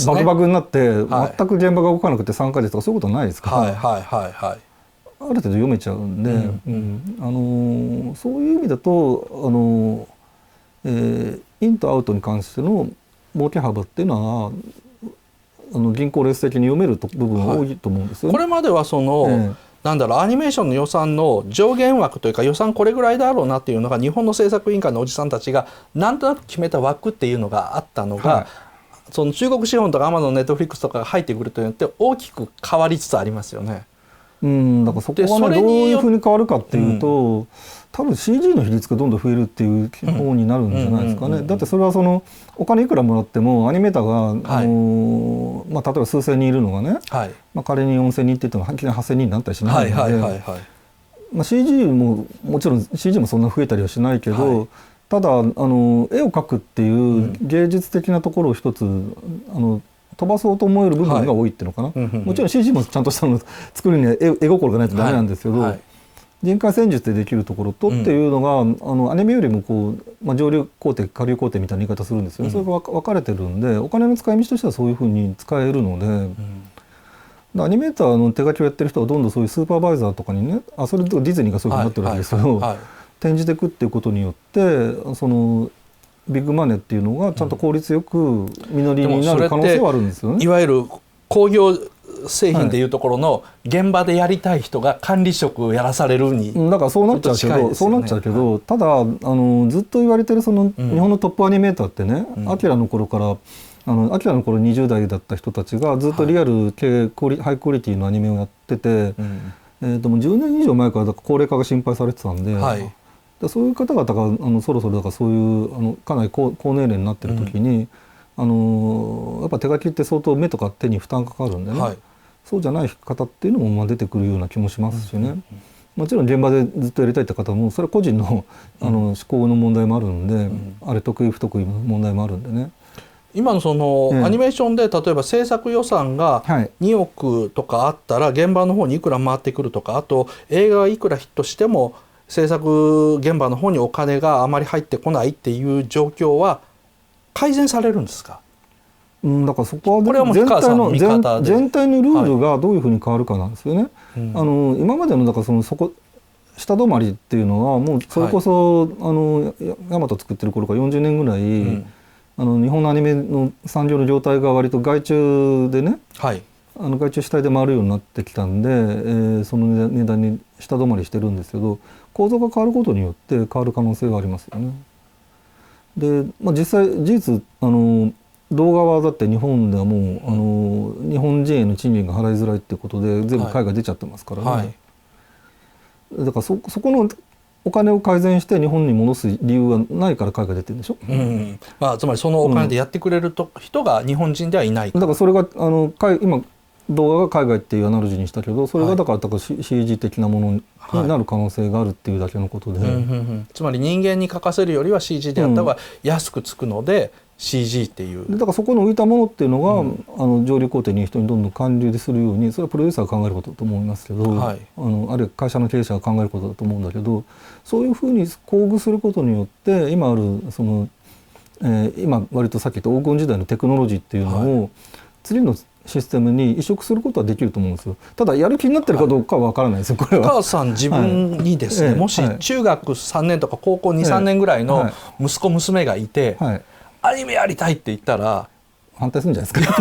バクバクになって全く現場が動かなくて3ヶ月とかそういうことはないですから、ある程度読めちゃうんで、そういう意味だとインとアウトに関しての儲け幅っていうのは銀行レース的に読める部分が多いと思うんですよね。これまではなんだろう、アニメーションの予算の上限枠というか予算これぐらいだろうなっていうのが日本の制作委員会のおじさんたちがなんとなく決めた枠っていうのがあったのが、その中国資本とかアマゾンネットフリックスとかが入ってくるというのって大きく変わりつつありますよね。だからそこはねどういうふうに変わるかっていうと、多分 CG の比率がどんどん増えるっていう方になるんじゃないですかね。だってそれはお金いくらもらってもアニメーターが、例えば数千人いるのがね、仮に4000人って言ってもいきなり8000人になったりしないので、CG ももちろん CG もそんな増えたりはしないけど、ただ絵を描くっていう芸術的なところを一つ飛ばそうと思える部分が多いっていうのかな。もちろん CG もちゃんとしたの作るには絵心がないとダメなんですけど、人海戦術でできるところとっていうのが、アニメよりも上流工程下流工程みたいな言い方するんですよね。それが分かれてるんでお金の使い道としてはそういうふうに使えるので、アニメーターの手書きをやってる人はどんどんそういうスーパーバイザーとかにね、それとディズニーがそういうふうになってるわけですけど、転じていくっていうことによってそのビッグマネーっていうのがちゃんと効率よく実りになる可能性はあるんですよね。いわゆる工業製品でいうところの現場でやりたい人が管理職をやらされるに、だからそうなっちゃうけど、そうなっちゃうけど、ただずっと言われてるその日本のトップアニメーターってね、アキラの頃からアキラの頃20代だった人たちがずっとリアル系ハイクオリティのアニメをやってて、もう10年以上前から高齢化が心配されてたんで、そういう方々がそろそろだからそういうかなり高年齢になってる時に、やっぱ手書きって相当目とか手に負担かかるんでね、そうじゃない方っていうのも出てくるような気もしますしね。もちろん現場でずっとやりたいって方もそれは個人の思考の問題もあるんで、あれ得意不得意の問題もあるんでね。今のそのアニメーションで例えば制作予算が2億とかあったら現場の方にいくら回ってくるとか、あと映画がいくらヒットしても制作現場の方にお金があまり入ってこないっていう状況は改善されるんですか？だからそこは全体のルールがどういうふうに変わるかなんですよね。今までのだから下止まりっていうのはもうそれこそヤマト作ってる頃から40年ぐらい、日本のアニメの産業の状態が割と外注でね、外注主体で回るようになってきたんで、その値段に下止まりしてるんですけど、構造が変わることによって変わる可能性がありますよね。で、実際事実動画はだって日本ではもう日本人への賃金が払いづらいってことで全部海外出ちゃってますからね、だからそこのお金を改善して日本に戻す理由はないから海外出てるんでしょ、つまりそのお金でやってくれる人が日本人ではいないから、だからそれが今動画が海外っていうアナロジーにしたけど、それがだから CG 的なものになる可能性があるっていうだけのことで、つまり人間に書かせるよりは CG でやった方が安くつくので、CG っていうだからそこの浮いたものっていうのが、上流工程に人にどんどん還流するように、それはプロデューサーが考えることだと思いますけど、あるいは会社の経営者が考えることだと思うんだけど、そういうふうに厚遇することによって今ある今割とさっき言った黄金時代のテクノロジーっていうのを、次のシステムに移植することはできると思うんですよ。ただやる気になってるかどうかは分からないですよ、これは。お母さん自分にですね、もし中学3年とか高校 2,3 年ぐらいの息子娘がいて、アニメやりたいって言ったら反対するんじゃないですか。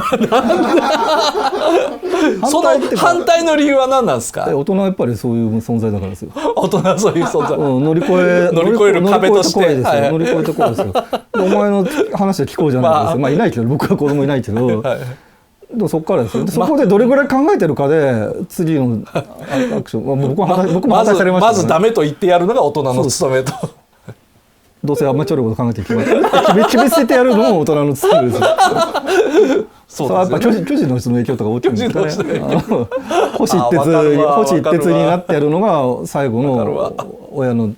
その反対の理由は何なんですか？大人はやっぱりそういう存在だからですよ。大人はそういう存在、乗り越える壁として乗り越えてこうですよ。お前の話は聞こうじゃないですよ。いないけど、僕は子供いないけど、でもそこからですよ。そこでどれぐらい考えてるかで次のアクション、僕も反対されましたね。まずダメと言ってやるのが大人の務めと。どうせあんまりちょろいこと考えて決めつけてやるのも大人の務めですよ。そうやっぱ巨人の人の影響とか大きいんですかね。星一徹になってやるのが最後の親ので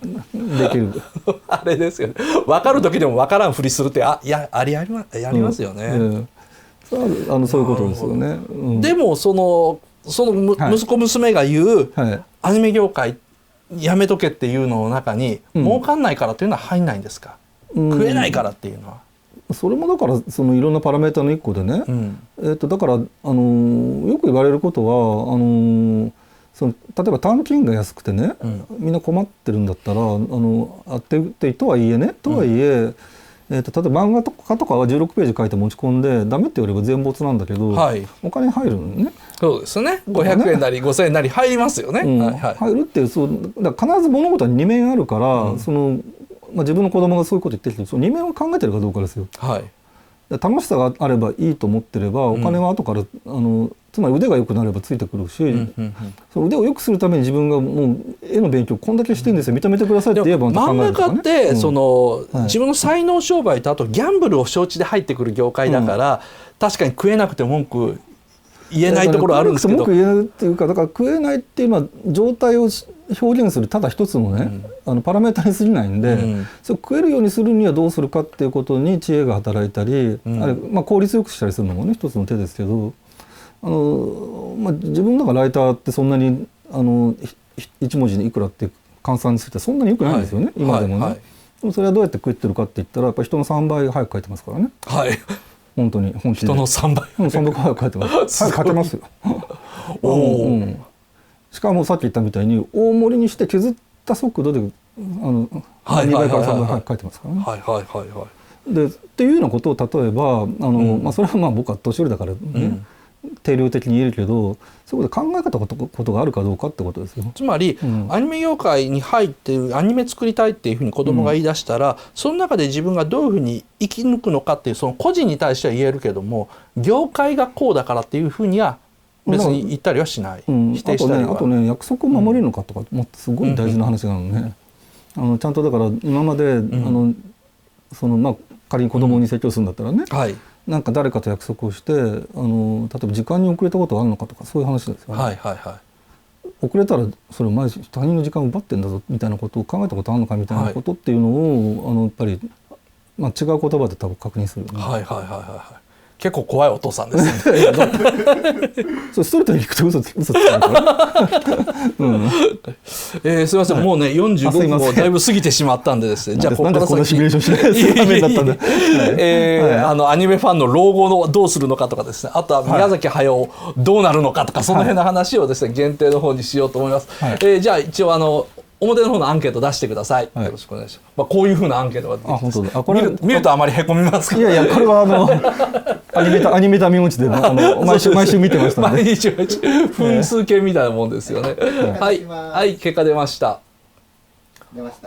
きるあれですよね。分かる時でも分からんふりするってやりますよね。そういうことですよね。でもその息子娘が言うアニメ業界やめとけっていうのの中に、儲かんないからっていうのは入んないんですか？食えないからっていうのは。それもだからいろんなパラメータの一個でね、だからよく言われることは例えば単金が安くてね、みんな困ってるんだったらあってとはいえね、例えば漫画とかは16ページ書いて持ち込んでダメって言われば全没なんだけど、お金入るのね。そうですね。500円なり5000円なり入りますよね。入るっていうだから必ず物事は2面あるから、自分の子供がそういうこと言ってるけど、その2面を考えてるかどうかですよ。楽しさがあればいいと思ってれば、お金は後からつまり腕が良くなればついてくるし、その腕を良くするために自分がもう絵の勉強こんだけしてるんですよ、認めてくださいって言えば漫画家って自分の才能商売とあとギャンブルを承知で入ってくる業界だから、確かに食えなくて文句言えないところあるんですけど、文句言えないっていうか、だから食えないっていうのは状態を表現するただ一つのね、パラメータに過ぎないんで、それ食えるようにするにはどうするかっていうことに知恵が働いたり、効率よくしたりするのもね一つの手ですけど、自分のライターってそんなに一文字にいくらって換算にするってそんなによくないんですよね、今でもね。でもそれはどうやって食ってるかって言ったら、やっぱり人の3倍早く書いてますからね。本当に本気で人の3倍3倍早く書いてます。早く書けますよ。しかもさっき言ったみたいに大盛りにして削った速度で2倍から3倍書いてますからね。はいはいはいはい。でっていうようなことを例えばまあ、それはまあ僕は年寄りだからね、定量的に言えるけど、そこで考え方ことがあるかどうかってことですよ。つまり、アニメ業界に入ってアニメ作りたいっていうふうに子供が言い出したら、その中で自分がどういうふうに生き抜くのかっていうその個人に対しては言えるけども、業界がこうだからっていうふうには別に言ったりはしない、否定したりは。あとね約束を守れるのかとかもっとすごい大事な話なのね。ちゃんとだから今まで、そのまあ仮に子供に説教するんだったらね、はい、なんか誰かと約束をして例えば時間に遅れたことがあるのかとかそういう話ですよね。はいはいはい、遅れたらそれ前他人の時間を奪ってんだぞみたいなことを考えたことあるのかみたいなことっていうのを、やっぱり、まあ、違う言葉で多分確認するよね。はいはいはいはい。結構怖いお父さんですね。そうストレートに聞くと嘘つくからすみません、もうね45分をだいぶ過ぎてしまったんでですね、じゃあここから先こんなシミュレーションしないダメだったんで、アニメファンの老後のどうするのかとかですね、あとは宮崎駿どうなるのかとか、その辺の話をですね限定の方にしようと思います。じゃあ一応表の方のアンケート出してください。よろしくお願いします。まあこういう風なアンケートが出てきて、これ見るとあまりへこみますけど。いやいやこれはアニメタ見音痴で毎週見てましたね。毎日分数系みたいなもんですよね。はいはい結果出ました。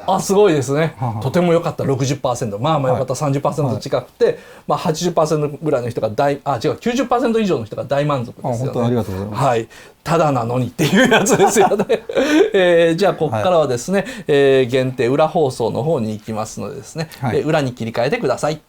あすごいですね。とても良かった 60%、 まあまあ良かった 30% 近くて、まあ 80% ぐらいの人が90% 以上の人が大満足ですよね。本当ありがとうございます。はい、ただなのにっていうやつですよね。じゃあここからはですね、限定裏放送の方に行きますのでですね、裏に切り替えてください。